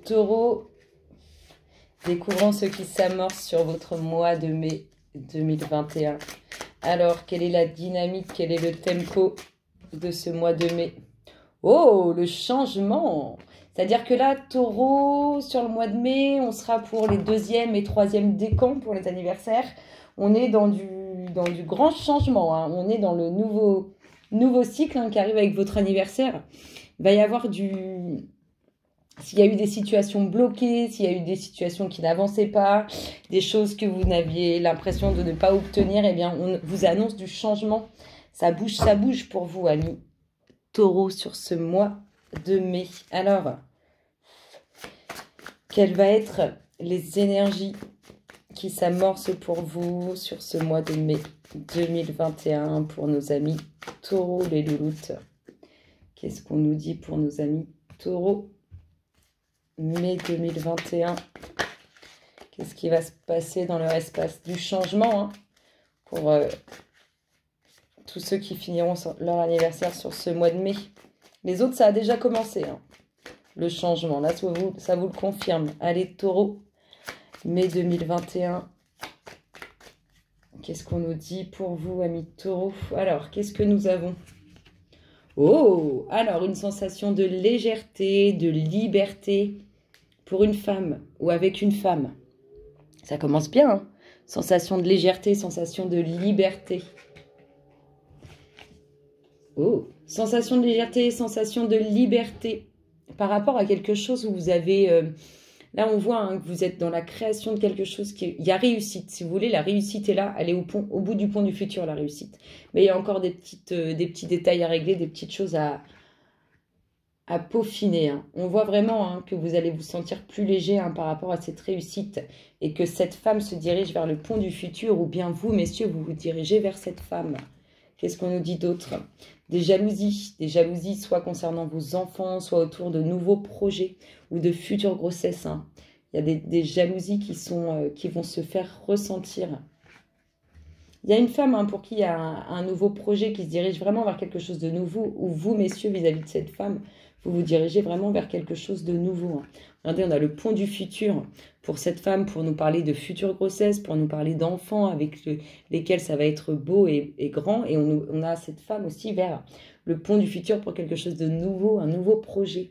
Taureau, découvrons ce qui s'amorce sur votre mois de mai 2021. Alors, quelle est la dynamique, quel est le tempo de ce mois de mai? Oh, le changement! C'est-à-dire que là, Taureau, sur le mois de mai, on sera pour les 2e et 3e décans pour les anniversaires. On est dans du grand changement, hein. On est dans le nouveau cycle, hein, qui arrive avec votre anniversaire. Il va y avoir s'il y a eu des situations bloquées, s'il y a eu des situations qui n'avançaient pas, des choses que vous n'aviez l'impression de ne pas obtenir, eh bien, on vous annonce du changement. Ça bouge pour vous, amis Taureau, sur ce mois de mai. Alors, quelles vont être les énergies qui s'amorcent pour vous sur ce mois de mai 2021 pour nos amis Taureau, les louloutes? Qu'est-ce qu'on nous dit pour nos amis Taureau, mai 2021? Qu'est-ce qui va se passer dans leur espace du changement, hein, pour tous ceux qui finiront leur anniversaire sur ce mois de mai? Les autres, ça a déjà commencé, hein, le changement. Là, ça vous le confirme. Allez, Taureau, mai 2021. Qu'est-ce qu'on nous dit pour vous, amis Taureau? Alors, qu'est-ce que nous avons? Oh, alors une sensation de légèreté, de liberté pour une femme ou avec une femme. Ça commence bien, hein? Sensation de légèreté, sensation de liberté. Oh, sensation de légèreté, sensation de liberté par rapport à quelque chose où vous avez... là, on voit, hein, que vous êtes dans la création de quelque chose il y a réussite. Si vous voulez, la réussite est là. Elle est au bout du pont du futur, la réussite. Mais il y a encore des petits détails à régler, des petites choses à peaufiner, hein. On voit vraiment, hein, que vous allez vous sentir plus léger, hein, par rapport à cette réussite et que cette femme se dirige vers le pont du futur ou bien vous, messieurs, vous vous dirigez vers cette femme. Qu'est-ce qu'on nous dit d'autre? Des jalousies soit concernant vos enfants, soit autour de nouveaux projets ou de futures grossesses, hein. Il y a des jalousies qui vont se faire ressentir. Il y a une femme, hein, pour qui il y a un nouveau projet qui se dirige vraiment vers quelque chose de nouveau, ou vous, messieurs, vis-à-vis de cette femme, vous vous dirigez vraiment vers quelque chose de nouveau, hein. Regardez, on a le pont du futur pour cette femme, pour nous parler de futures grossesses, pour nous parler d'enfants avec lesquels ça va être beau et grand. Et on a cette femme aussi vers le pont du futur pour quelque chose de nouveau, un nouveau projet.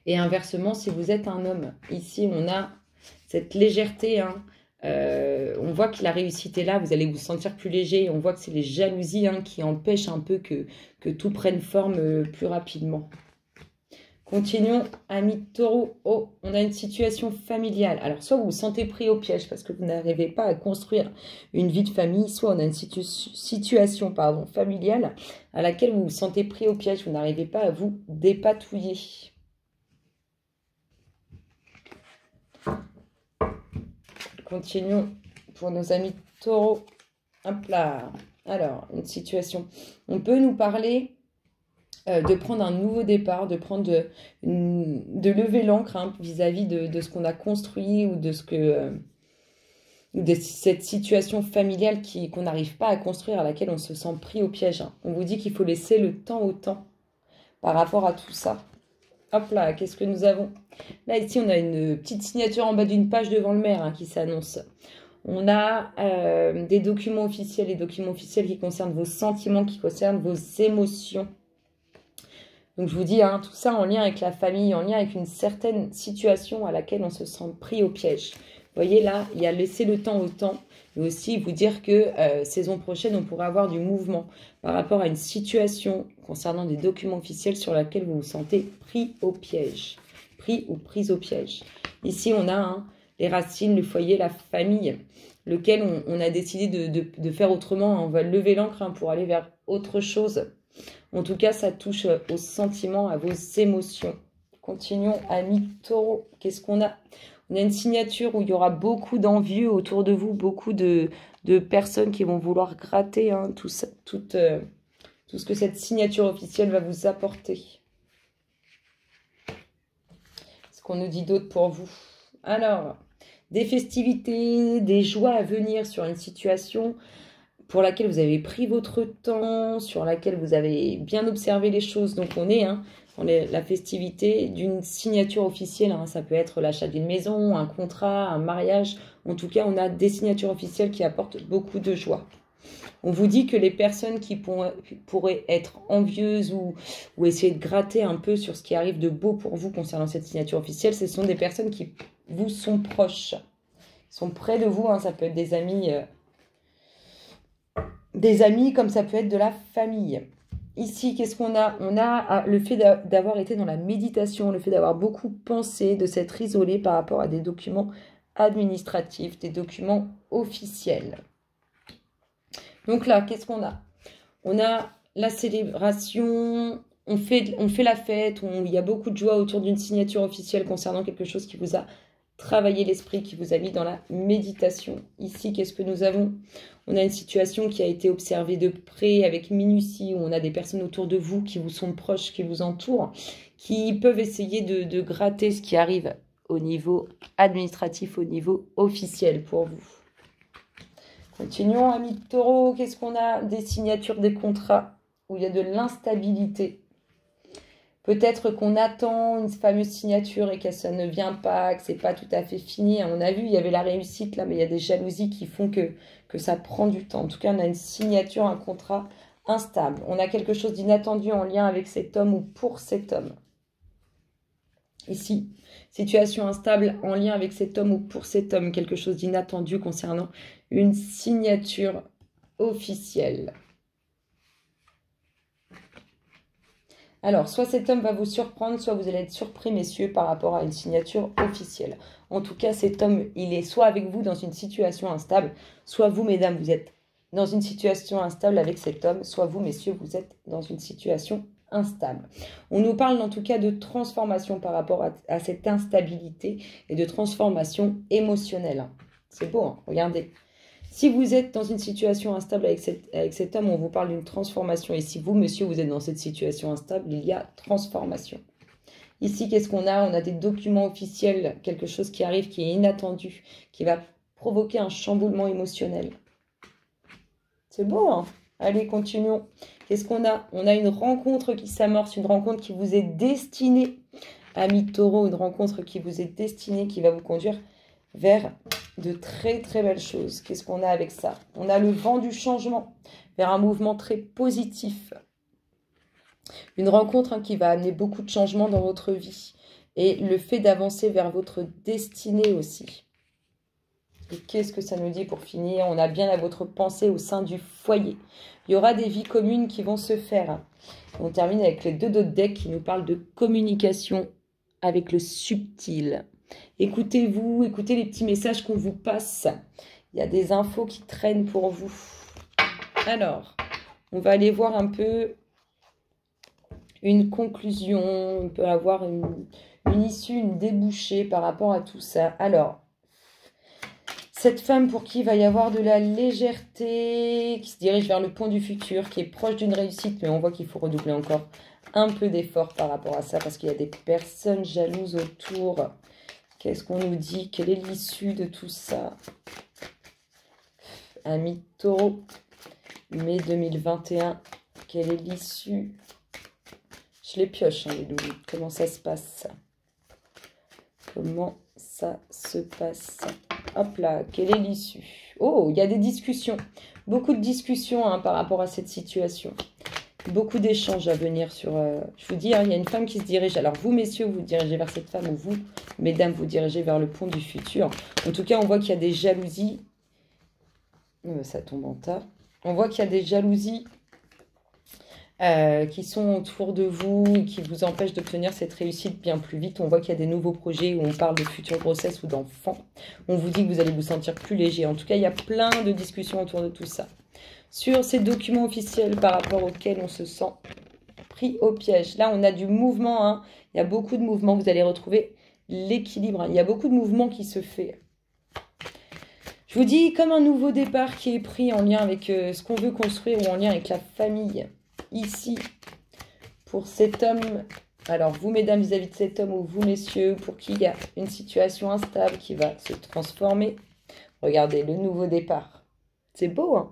Et inversement, si vous êtes un homme, ici, on a cette légèreté, hein. On voit que la réussite est là, vous allez vous sentir plus léger. On voit que c'est les jalousies, hein, qui empêchent un peu que tout prenne forme plus rapidement. Continuons, amis Taureau. Oh, on a une situation familiale. Alors, soit vous vous sentez pris au piège parce que vous n'arrivez pas à construire une vie de famille, soit on a une situation familiale à laquelle vous vous sentez pris au piège, vous n'arrivez pas à vous dépatouiller. Continuons pour nos amis Taureau. Hop là. Alors, une situation. On peut nous parler de prendre un nouveau départ, de lever l'ancre, hein, vis-à-vis de ce qu'on a construit ou de cette situation familiale qu'on n'arrive pas à construire, à laquelle on se sent pris au piège, hein. On vous dit qu'il faut laisser le temps au temps par rapport à tout ça. Hop là, qu'est-ce que nous avons? Là, ici, on a une petite signature en bas d'une page devant le maire, hein, qui s'annonce. On a des documents officiels, les documents officiels qui concernent vos sentiments, qui concernent vos émotions. Donc, je vous dis, hein, tout ça en lien avec la famille, en lien avec une certaine situation à laquelle on se sent pris au piège. Vous voyez, là, il y a laisser le temps au temps. Et aussi vous dire que saison prochaine, on pourrait avoir du mouvement par rapport à une situation concernant des documents officiels sur laquelle vous vous sentez pris au piège. Pris ou prise au piège. Ici, on a, hein, les racines, le foyer, la famille, lequel on a décidé de faire autrement. On va lever l'ancre, hein, pour aller vers autre chose. En tout cas, ça touche aux sentiments, à vos émotions. Continuons, amis Taureau. Qu'est-ce qu'on a? On a une signature où il y aura beaucoup d'envieux autour de vous, beaucoup de personnes qui vont vouloir gratter, hein, tout ce que cette signature officielle va vous apporter. Ce qu'on nous dit d'autre pour vous? Alors, des festivités, des joies à venir sur une situation pour laquelle vous avez pris votre temps, sur laquelle vous avez bien observé les choses. Donc on est dans la festivité d'une signature officielle. Ça peut être l'achat d'une maison, un contrat, un mariage. En tout cas, on a des signatures officielles qui apportent beaucoup de joie. On vous dit que les personnes qui pourraient être envieuses ou essayer de gratter un peu sur ce qui arrive de beau pour vous concernant cette signature officielle, ce sont des personnes qui vous sont proches, sont près de vous. Ça peut être des amis comme ça peut être de la famille. Ici, qu'est-ce qu'on a? On a le fait d'avoir été dans la méditation, le fait d'avoir beaucoup pensé, de s'être isolé par rapport à des documents administratifs, des documents officiels. Donc là, qu'est-ce qu'on a? On a la célébration, on fait la fête, il y a beaucoup de joie autour d'une signature officielle concernant quelque chose qui vous a travaillé l'esprit, qui vous a mis dans la méditation. Ici, qu'est-ce que nous avons? On a une situation qui a été observée de près, avec minutie, où on a des personnes autour de vous qui vous sont proches, qui vous entourent, qui peuvent essayer de gratter ce qui arrive au niveau administratif, au niveau officiel pour vous. Continuons, amis de taureau. Qu'est-ce qu'on a? Des signatures, des contrats où il y a de l'instabilité. Peut-être qu'on attend une fameuse signature et que ça ne vient pas, que ce n'est pas tout à fait fini. On a vu, il y avait la réussite là, mais il y a des jalousies qui font que ça prend du temps. En tout cas, on a une signature, un contrat instable. On a quelque chose d'inattendu en lien avec cet homme ou pour cet homme. Ici, situation instable en lien avec cet homme ou pour cet homme, quelque chose d'inattendu concernant une signature officielle. Alors, soit cet homme va vous surprendre, soit vous allez être surpris, messieurs, par rapport à une signature officielle. En tout cas, cet homme, il est soit avec vous dans une situation instable, soit vous, mesdames, vous êtes dans une situation instable avec cet homme, soit vous, messieurs, vous êtes dans une situation instable. On nous parle en tout cas de transformation par rapport à cette instabilité et de transformation émotionnelle. C'est beau, regardez. Si vous êtes dans une situation instable avec cet homme, on vous parle d'une transformation. Et si vous, monsieur, vous êtes dans cette situation instable, il y a transformation. Ici, qu'est-ce qu'on a? On a des documents officiels, quelque chose qui arrive, qui est inattendu, qui va provoquer un chamboulement émotionnel. C'est beau, Allez, continuons. Qu'est-ce qu'on a? On a une rencontre qui s'amorce, une rencontre qui vous est destinée, amis taureau, une rencontre qui vous est destinée, qui va vous conduire vers de très très belles choses. Qu'est-ce qu'on a avec ça? On a le vent du changement vers un mouvement très positif. Une rencontre qui va amener beaucoup de changements dans votre vie. Et le fait d'avancer vers votre destinée aussi. Et qu'est-ce que ça nous dit pour finir? On a bien à votre pensée au sein du foyer. Il y aura des vies communes qui vont se faire. On termine avec les deux autres decks qui nous parlent de communication avec le subtil. Écoutez-vous, écoutez les petits messages qu'on vous passe. Il y a des infos qui traînent pour vous. Alors, on va aller voir un peu une conclusion. On peut avoir une issue, une débouchée par rapport à tout ça. Alors, cette femme pour qui il va y avoir de la légèreté, qui se dirige vers le pont du futur, qui est proche d'une réussite, mais on voit qu'il faut redoubler encore un peu d'effort par rapport à ça, parce qu'il y a des personnes jalouses autour. Qu'est-ce qu'on nous dit? Quelle est l'issue de tout ça? Amis taureau, mai 2021, quelle est l'issue? Je les pioche, les loulous. Comment ça se passe? Comment ça se passe? Hop là, quelle est l'issue? Oh, il y a des discussions. Beaucoup de discussions par rapport à cette situation. Beaucoup d'échanges à venir sur... je vous dis, il y a une femme qui se dirige. Alors vous, messieurs, vous dirigez vers cette femme, ou vous, mesdames, vous dirigez vers le pont du futur. En tout cas, on voit qu'il y a des jalousies. Ça tombe en tas. On voit qu'il y a des jalousies qui sont autour de vous, qui vous empêchent d'obtenir cette réussite bien plus vite. On voit qu'il y a des nouveaux projets où on parle de future grossesse ou d'enfants. On vous dit que vous allez vous sentir plus léger. En tout cas, il y a plein de discussions autour de tout ça. Sur ces documents officiels par rapport auxquels on se sent pris au piège. Là, on a du mouvement. Il y a beaucoup de mouvements. Vous allez retrouver l'équilibre. Il y a beaucoup de mouvements qui se fait. Je vous dis, comme un nouveau départ qui est pris en lien avec ce qu'on veut construire ou en lien avec la famille. Ici, pour cet homme, alors vous mesdames vis-à-vis de cet homme ou vous messieurs, pour qui il y a une situation instable qui va se transformer. Regardez, le nouveau départ. C'est beau,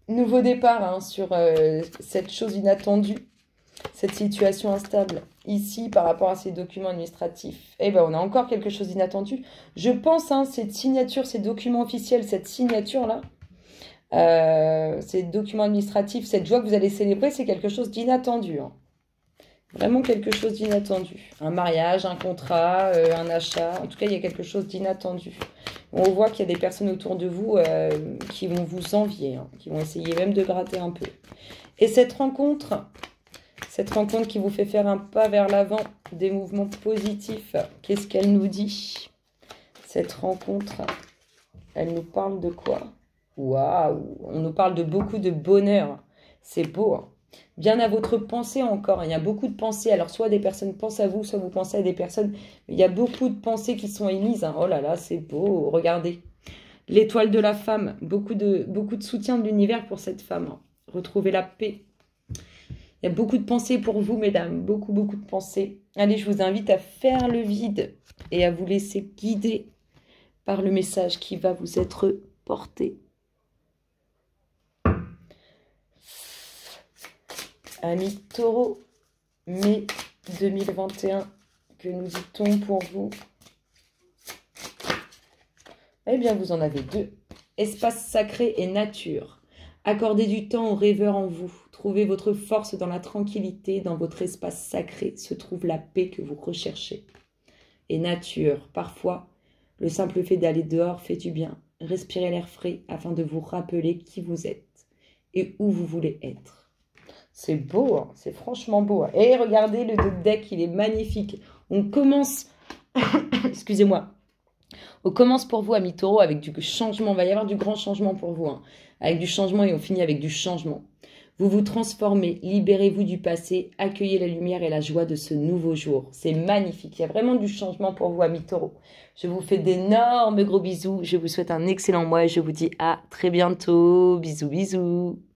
Nouveau départ hein, sur cette chose inattendue, cette situation instable. Ici, par rapport à ces documents administratifs, eh ben, on a encore quelque chose d'inattendu. Je pense, hein, cette signature, ces documents officiels, cette signature-là, ces documents administratifs, cette joie que vous allez célébrer, c'est quelque chose d'inattendu. Hein. Vraiment quelque chose d'inattendu. Un mariage, un contrat, un achat. En tout cas, il y a quelque chose d'inattendu. On voit qu'il y a des personnes autour de vous qui vont vous envier, hein, qui vont essayer même de gratter un peu. Et cette rencontre qui vous fait faire un pas vers l'avant, des mouvements positifs, qu'est-ce qu'elle nous dit? Cette rencontre, elle nous parle de quoi? Waouh! On nous parle de beaucoup de bonheur. C'est beau, hein. Bien à votre pensée encore. Il y a beaucoup de pensées. Alors, soit des personnes pensent à vous, soit vous pensez à des personnes. Mais il y a beaucoup de pensées qui sont émises. Hein. Oh là là, c'est beau. Regardez. L'étoile de la femme. Beaucoup de soutien de l'univers pour cette femme. Hein. Retrouvez la paix. Il y a beaucoup de pensées pour vous, mesdames. Beaucoup de pensées. Allez, je vous invite à faire le vide et à vous laisser guider par le message qui va vous être porté. Amis Taureau, mai 2021, que nous dit-on pour vous? Eh bien, vous en avez deux. Espace sacré et nature. Accordez du temps aux rêveurs en vous. Trouvez votre force dans la tranquillité. Dans votre espace sacré se trouve la paix que vous recherchez. Et nature, parfois, le simple fait d'aller dehors fait du bien. Respirez l'air frais afin de vous rappeler qui vous êtes et où vous voulez être. C'est beau, hein, c'est franchement beau. Hein. Et regardez, le deck, il est magnifique. On commence, excusez-moi, on commence pour vous, amis taureaux, avec du changement. Il va y avoir du grand changement pour vous. Hein. Avec du changement et on finit avec du changement. Vous vous transformez, libérez-vous du passé, accueillez la lumière et la joie de ce nouveau jour. C'est magnifique. Il y a vraiment du changement pour vous, amis taureaux. Je vous fais d'énormes gros bisous. Je vous souhaite un excellent mois et je vous dis à très bientôt. Bisous, bisous.